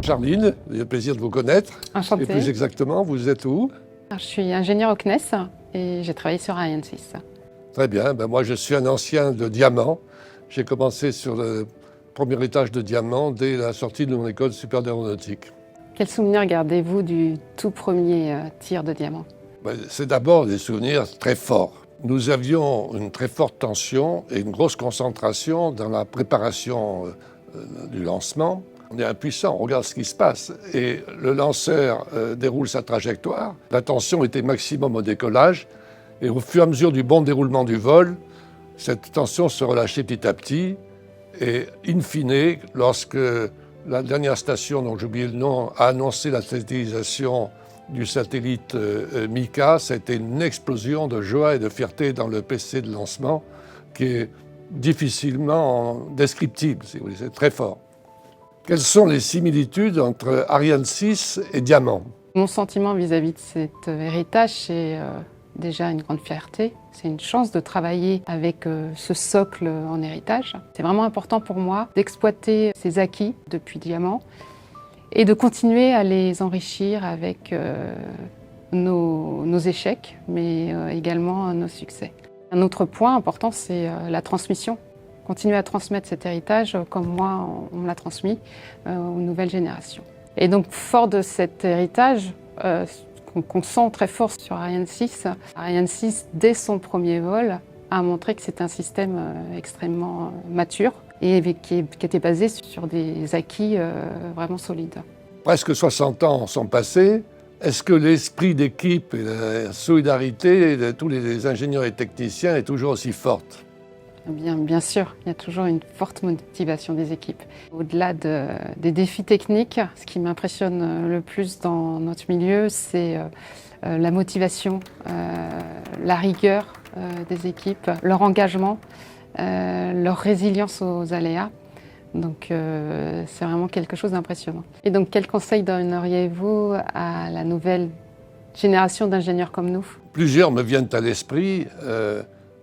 Charline, j'ai le plaisir de vous connaître. Enchantée. Et plus exactement, vous êtes où? Je suis ingénieure au CNES et j'ai travaillé sur Ariane 6. Très bien, moi je suis un ancien de Diamant. J'ai commencé sur le premier étage de Diamant dès la sortie de mon école supérieure d'aéronautique. Quels souvenirs gardez-vous du tout premier tir de diamant? C'est d'abord des souvenirs très forts. Nous avions une très forte tension et une grosse concentration dans la préparation du lancement. On est impuissant, on regarde ce qui se passe. Et le lanceur déroule sa trajectoire. La tension était maximum au décollage. Et au fur et à mesure du bon déroulement du vol, cette tension se relâchait petit à petit. Et in fine, lorsque la dernière station, dont j'ai oublié le nom, a annoncé la satellisation du satellite Mika, ça a été une explosion de joie et de fierté dans le PC de lancement qui est difficilement descriptible, si vous voulez, c'est très fort. Quelles sont les similitudes entre Ariane 6 et Diamant? Mon sentiment vis-à-vis de cet héritage, c'est déjà une grande fierté. C'est une chance de travailler avec ce socle en héritage. C'est vraiment important pour moi d'exploiter ces acquis depuis Diamant et de continuer à les enrichir avec nos échecs, mais également nos succès. Un autre point important, c'est la transmission. Continuer à transmettre cet héritage comme moi, on me l'a transmis aux nouvelles générations. Et donc, fort de cet héritage, qu'on sent très fort sur Ariane 6, Ariane 6, dès son premier vol, a montré que c'est un système extrêmement mature et qui était basé sur des acquis vraiment solides. Presque 60 ans sont passés. Est-ce que l'esprit d'équipe et la solidarité de tous les ingénieurs et techniciens est toujours aussi forte? Bien sûr, il y a toujours une forte motivation des équipes. Au-delà des défis techniques, ce qui m'impressionne le plus dans notre milieu, c'est la motivation, la rigueur des équipes, leur engagement, leur résilience aux aléas. Donc c'est vraiment quelque chose d'impressionnant. Et donc quel conseil donneriez-vous à la nouvelle génération d'ingénieurs comme nous? Plusieurs me viennent à l'esprit.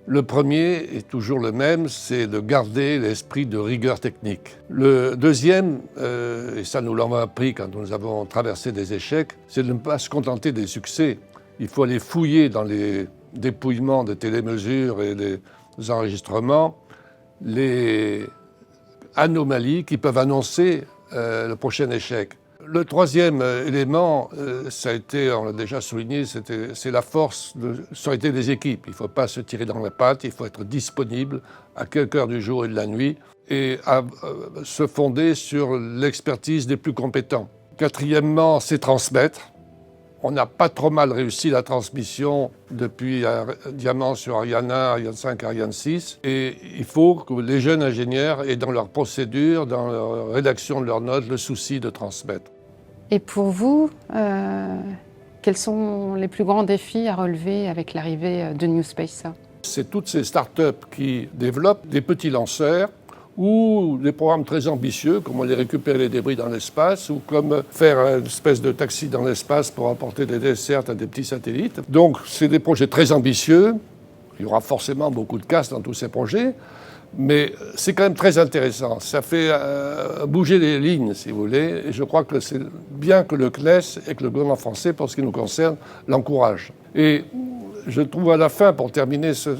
Le premier est toujours le même, c'est de garder l'esprit de rigueur technique. Le deuxième, et ça nous l'avons appris quand nous avons traversé des échecs, c'est de ne pas se contenter des succès. Il faut aller fouiller dans les dépouillements de télémesures et des enregistrements les anomalies qui peuvent annoncer le prochain échec. Le troisième élément, ça a été, on l'a déjà souligné, c'est la force de solidarité des équipes. Il ne faut pas se tirer dans la patte, il faut être disponible à quelque heure du jour et de la nuit et se fonder sur l'expertise des plus compétents. Quatrièmement, c'est transmettre. On n'a pas trop mal réussi la transmission depuis Diamant sur Ariane 1, Ariane 5, Ariane 6. Et il faut que les jeunes ingénieurs aient dans leur procédure, dans la rédaction de leurs notes, le souci de transmettre. Et pour vous, quels sont les plus grands défis à relever avec l'arrivée de New Space? C'est toutes ces startups qui développent des petits lanceurs ou des programmes très ambitieux, comme aller récupérer les débris dans l'espace, ou comme faire une espèce de taxi dans l'espace pour apporter des desserts à des petits satellites. Donc, c'est des projets très ambitieux. Il y aura forcément beaucoup de casse dans tous ces projets, mais c'est quand même très intéressant. Ça fait bouger les lignes, si vous voulez, et je crois que c'est bien que le CNES et que le gouvernement français, pour ce qui nous concerne, l'encouragent. Et je trouve à la fin, pour terminer ce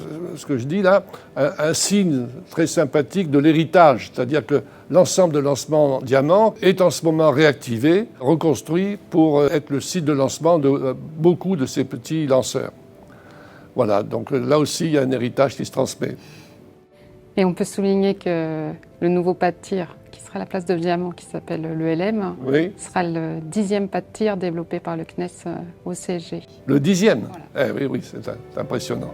que je dis là, un signe très sympathique de l'héritage. C'est-à-dire que l'ensemble de lancement Diamant est en ce moment réactivé, reconstruit pour être le site de lancement de beaucoup de ces petits lanceurs. Voilà, donc là aussi, il y a un héritage qui se transmet. Et on peut souligner que le nouveau pas de tir, qui sera à la place de Diamant, qui s'appelle le LM, oui, sera le 10e pas de tir développé par le CNES au CSG. Le 10e? Voilà. Oui, c'est impressionnant.